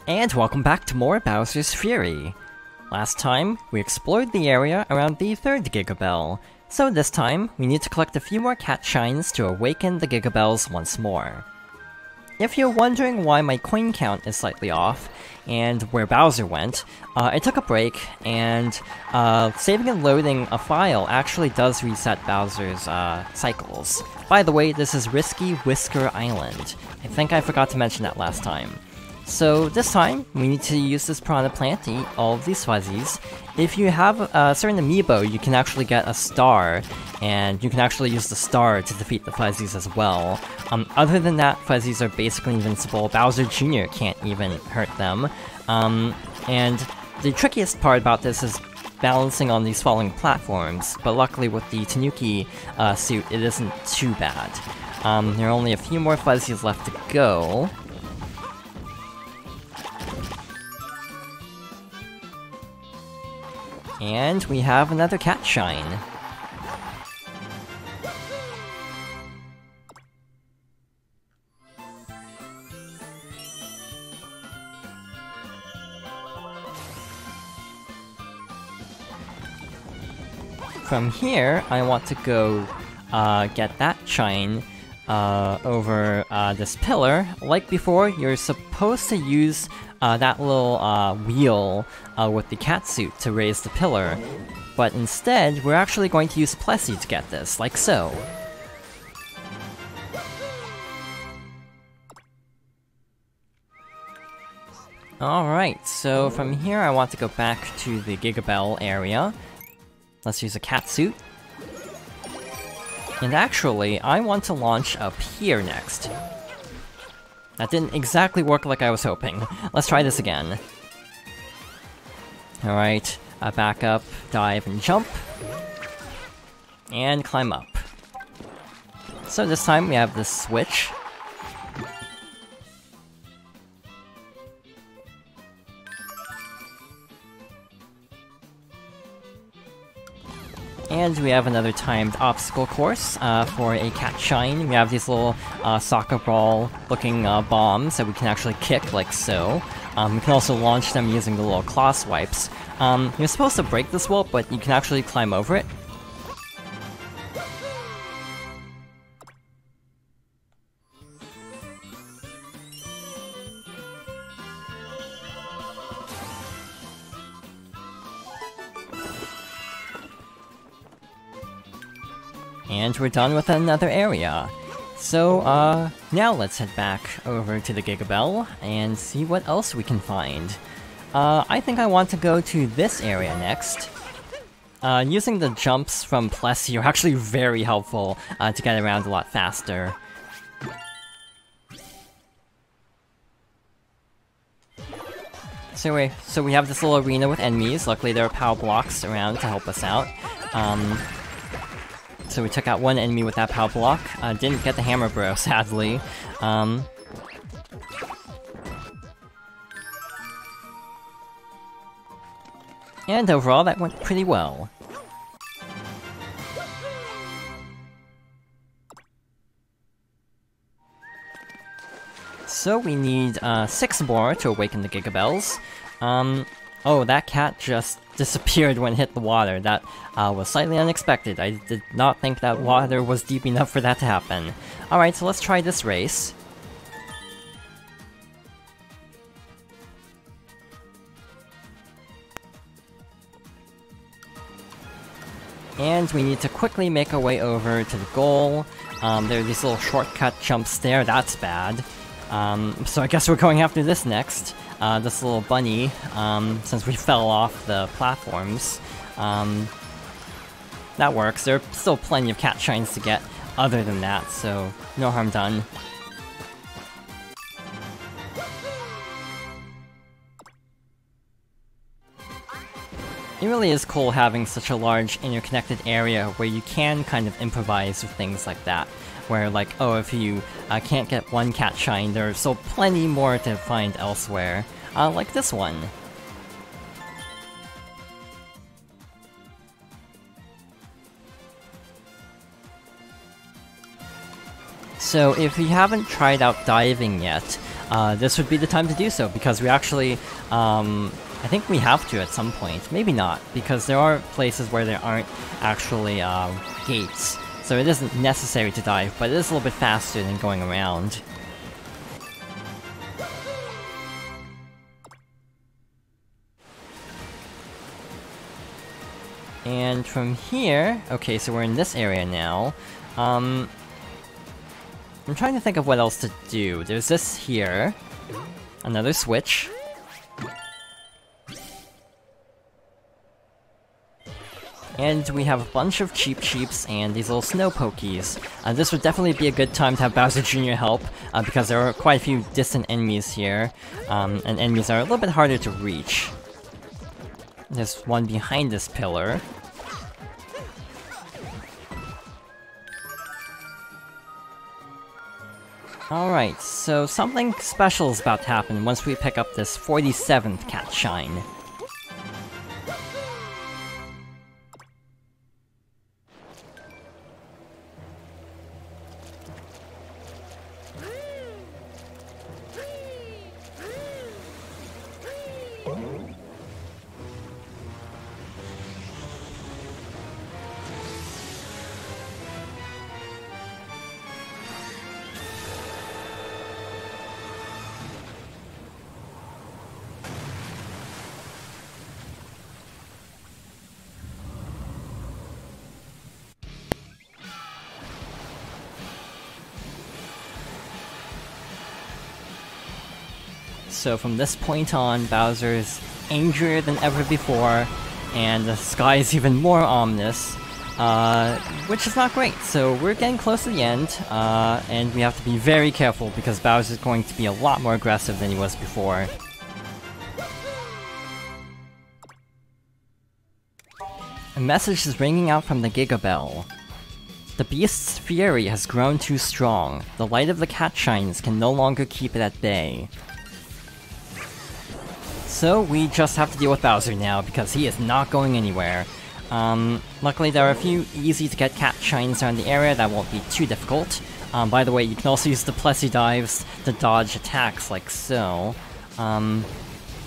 And welcome back to more Bowser's Fury! Last time, we explored the area around the third Giga Bell, so this time, we need to collect a few more cat shines to awaken the Giga Bells once more. If you're wondering why my coin count is slightly off, and where Bowser went, I took a break, and saving and loading a file actually does reset Bowser's cycles. By the way, this is Risky Whisker Island. I think I forgot to mention that last time. So this time, we need to use this Piranha Plant to eat all of these fuzzies. If you have a certain amiibo, you can actually get a star, and you can actually use the star to defeat the fuzzies as well. Other than that, fuzzies are basically invincible. Bowser Jr. can't even hurt them. And the trickiest part about this is balancing on these falling platforms, but luckily with the Tanuki suit, it isn't too bad. There are only a few more fuzzies left to go. And we have another cat shine. From here, I want to go get that shine over this pillar. Like before, you're supposed to use that little wheel with the cat suit to raise the pillar, but instead, we're actually going to use Plessy to get this, like so. Alright, so from here I want to go back to the Giga Bell area. Let's use a cat suit. And actually, I want to launch up here next. That didn't exactly work like I was hoping. Let's try this again. Alright, back up, dive, and jump. And climb up. So this time we have this switch. And we have another timed obstacle course for a cat shine. We have these little soccer ball looking bombs that we can actually kick like so. We can also launch them using the little claw swipes. You're supposed to break this wall, but you can actually climb over it. And we're done with another area. So, now let's head back over to the Giga Bell and see what else we can find. I think I want to go to this area next. Using the jumps from Plessy are actually very helpful to get around a lot faster. So we have this little arena with enemies. Luckily there are power blocks around to help us out. So we took out one enemy with that power block. Didn't get the hammer bro, sadly. And overall, that went pretty well. So we need 6 more to awaken the Giga Bells. Oh, that cat just disappeared when it hit the water. That was slightly unexpected. I did not think that water was deep enough for that to happen. Alright, so let's try this race. And we need to quickly make our way over to the goal. There are these little shortcut jumps there, that's bad. So I guess we're going after this next. This little bunny, since we fell off the platforms. That works. There are still plenty of cat shines to get other than that, so no harm done. It really is cool having such a large interconnected area where you can kind of improvise with things like that. Where, like, oh, if you can't get one cat shine, there's still plenty more to find elsewhere. Like this one. So if you haven't tried out diving yet, this would be the time to do so, because we actually, I think we have to at some point. Maybe not, because there are places where there aren't actually gates. So it isn't necessary to dive, but it is a little bit faster than going around. And from here... okay, so we're in this area now. I'm trying to think of what else to do. There's this here. Another switch. And we have a bunch of Cheep Cheeps and these little snow pokies. This would definitely be a good time to have Bowser Jr. help, because there are quite a few distant enemies here, and enemies are a little bit harder to reach. There's one behind this pillar. Alright, so something special is about to happen once we pick up this 47th Cat Shine. So from this point on, Bowser's angrier than ever before, and the sky is even more ominous, which is not great. So we're getting close to the end, and we have to be very careful because Bowser's going to be a lot more aggressive than he was before. A message is ringing out from the Giga Bell. The beast's fury has grown too strong. The light of the cat shines can no longer keep it at bay. So we just have to deal with Bowser now, because he is not going anywhere. Luckily there are a few easy-to-get cat shines around the area that won't be too difficult. By the way, you can also use the Plessy Dives to dodge attacks like so. I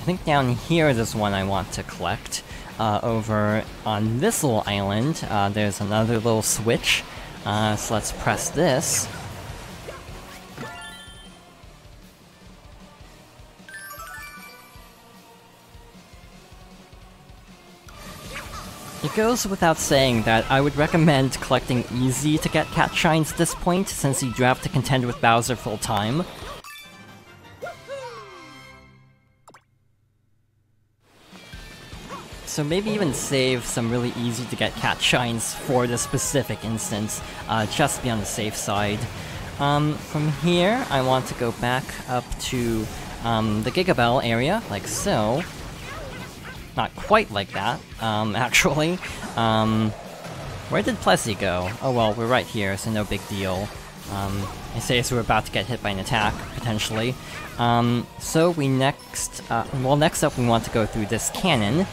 think down here there's one I want to collect. Over on this little island, there's another little switch. So let's press this. It goes without saying that I would recommend collecting easy to get cat shines at this point, since you do have to contend with Bowser full time. So maybe even save some really easy to get cat shines for this specific instance, just to be on the safe side. From here, I want to go back up to the Giga Bell area, like so. Not quite like that, actually. Where did Plessy go? Oh well, we're right here, so no big deal. I say as we're about to get hit by an attack, potentially. So we next up we want to go through this cannon.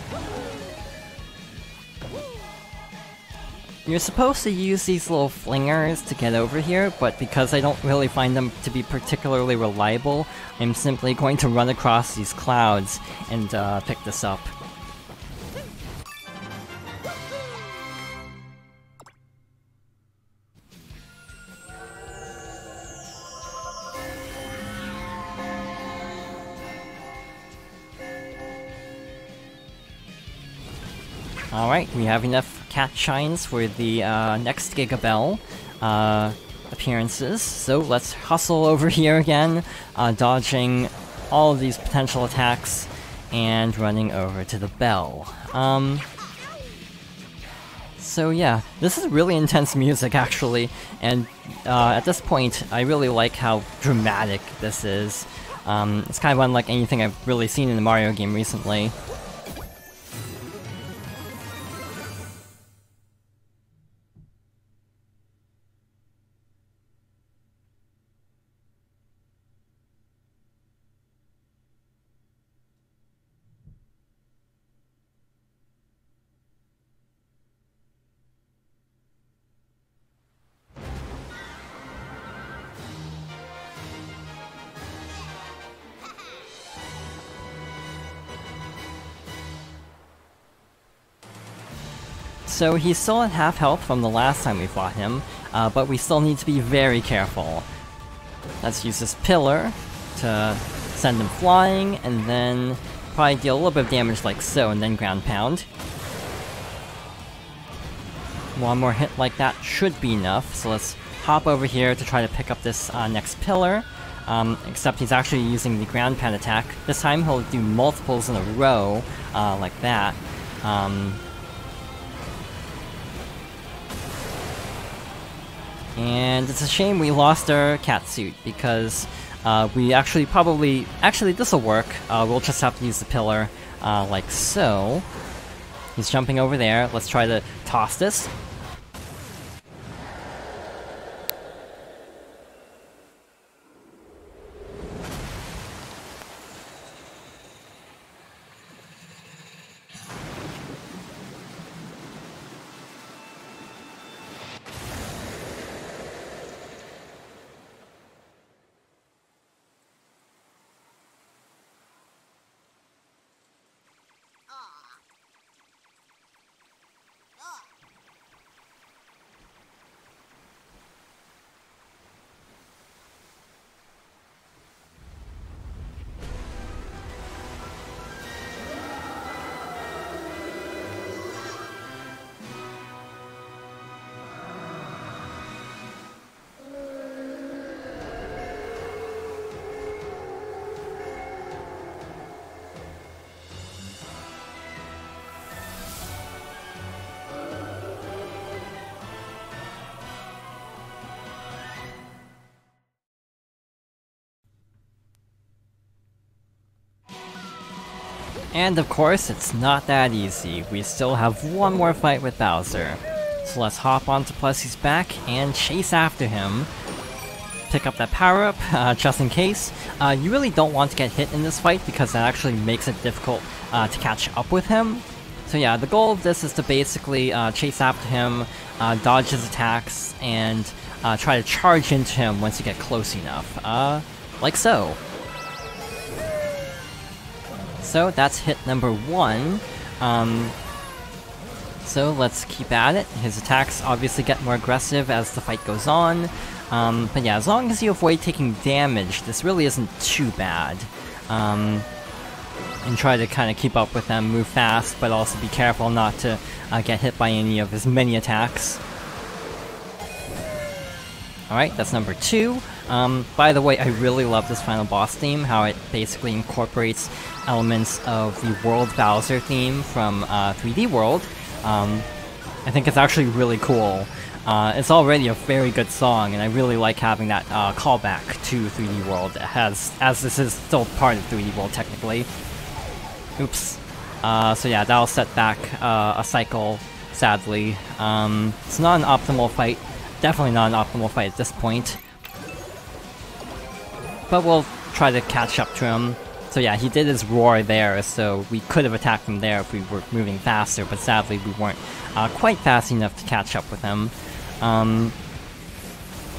You're supposed to use these little flingers to get over here, but because I don't really find them to be particularly reliable, I'm simply going to run across these clouds and pick this up. Alright, we have enough cat shines for the next Giga Bell appearances, so let's hustle over here again, dodging all of these potential attacks, and running over to the bell. So yeah, this is really intense music actually, and at this point I really like how dramatic this is. It's kind of unlike anything I've really seen in a Mario game recently. so he's still at half health from the last time we fought him, but we still need to be very careful. Let's use this pillar to send him flying, and then probably deal a little bit of damage like so, and then ground pound. One more hit like that should be enough, so let's hop over here to try to pick up this next pillar. Except he's actually using the ground pound attack. This time he'll do multiples in a row, like that. And it's a shame we lost our catsuit, because we actually probably... Actually, this'll work. We'll just have to use the pillar, like so. He's jumping over there. Let's try to toss this. And of course, it's not that easy. We still have one more fight with Bowser. So let's hop onto Plessy's back and chase after him. Pick up that power-up, just in case. You really don't want to get hit in this fight, because that actually makes it difficult to catch up with him. So yeah, the goal of this is to basically chase after him, dodge his attacks, and try to charge into him once you get close enough. Like so. So that's hit number 1. So let's keep at it. His attacks obviously get more aggressive as the fight goes on. But yeah, as long as you avoid taking damage, this really isn't too bad. And try to kind of keep up with them, move fast, but also be careful not to get hit by any of his many attacks. Alright, that's number 2. By the way, I really love this final boss theme, how it basically incorporates elements of the World Bowser theme from 3D World. I think it's actually really cool. It's already a very good song, and I really like having that callback to 3D World, as this is still part of 3D World technically. Oops. So yeah, that'll set back a cycle, sadly. It's not an optimal fight. Definitely not an optimal fight at this point. But we'll try to catch up to him. So yeah, he did his roar there, so we could have attacked him there if we were moving faster, but sadly we weren't quite fast enough to catch up with him.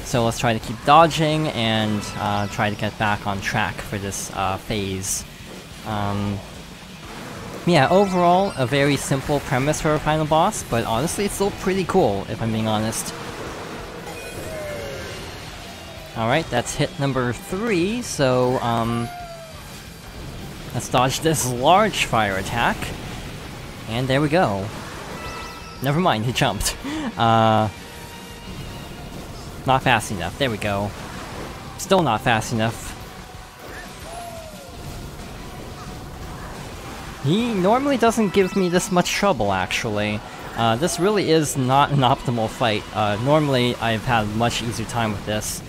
So let's try to keep dodging and try to get back on track for this phase. Yeah, overall, a very simple premise for a final boss, but honestly it's still pretty cool, if I'm being honest. Alright, that's hit number 3, so, let's dodge this large fire attack. And there we go. Never mind, he jumped. Not fast enough, there we go. Still not fast enough. He normally doesn't give me this much trouble, actually. This really is not an optimal fight. Normally, I've had much easier time with this.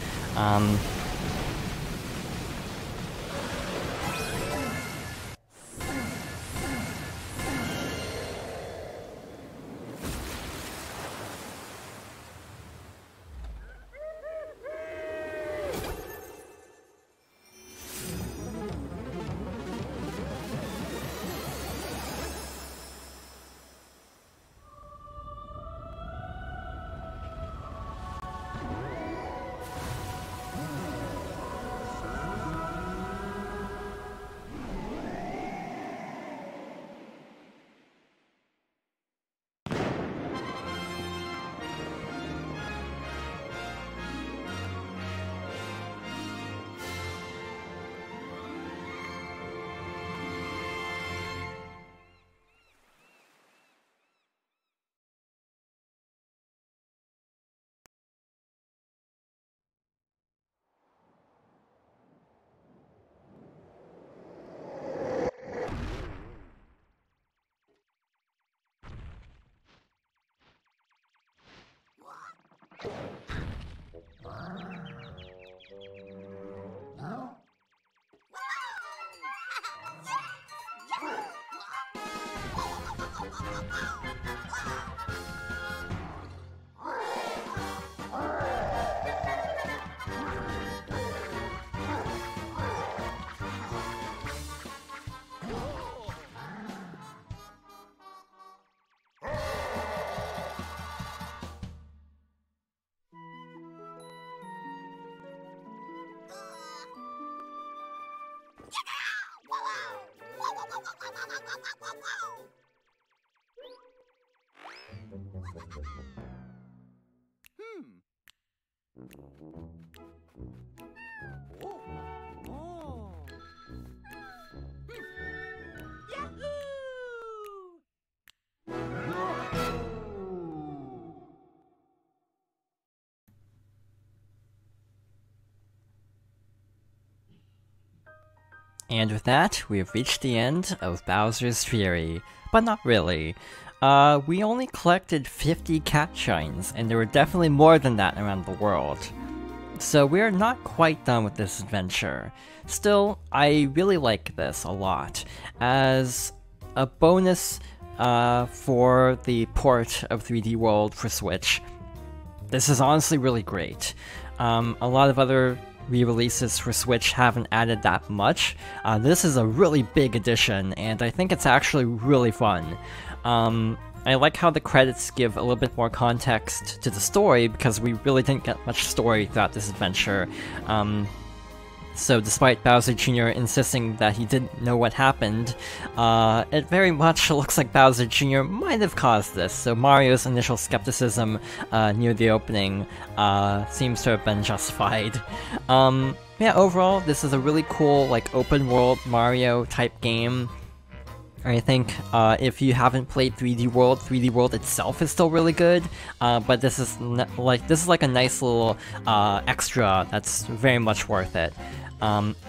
And with that, we have reached the end of Bowser's Fury. But not really. We only collected 50 cat shines, and there were definitely more than that around the world. So we're not quite done with this adventure. Still, I really like this a lot. As a bonus for the port of 3D World for Switch, this is honestly really great. A lot of other re-releases for Switch haven't added that much. This is a really big addition, and I think it's actually really fun. I like how the credits give a little bit more context to the story, because we really didn't get much story throughout this adventure. So despite Bowser Jr. insisting that he didn't know what happened, it very much looks like Bowser Jr. might have caused this, so Mario's initial skepticism near the opening seems to have been justified. Yeah, overall, this is a really cool, like, open-world Mario-type game. I think if you haven't played 3D World itself is still really good, but this is like a nice little extra that's very much worth it.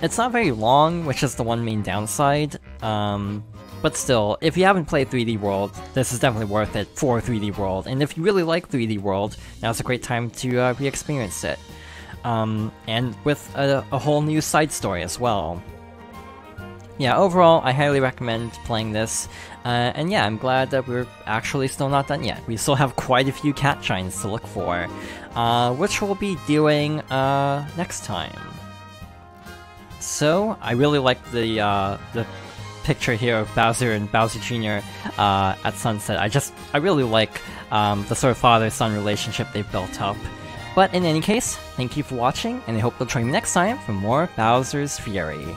It's not very long, which is the one main downside, but still, if you haven't played 3D World, this is definitely worth it for 3D World, and if you really like 3D World, now's a great time to re-experience it. And with a whole new side story as well. Yeah, overall, I highly recommend playing this, and yeah, I'm glad that we're actually still not done yet. We still have quite a few cat shines to look for, which we'll be doing next time. So, I really like the picture here of Bowser and Bowser Jr. At sunset. I really like the sort of father-son relationship they've built up. But in any case, thank you for watching, and I hope you'll join me next time for more Bowser's Fury.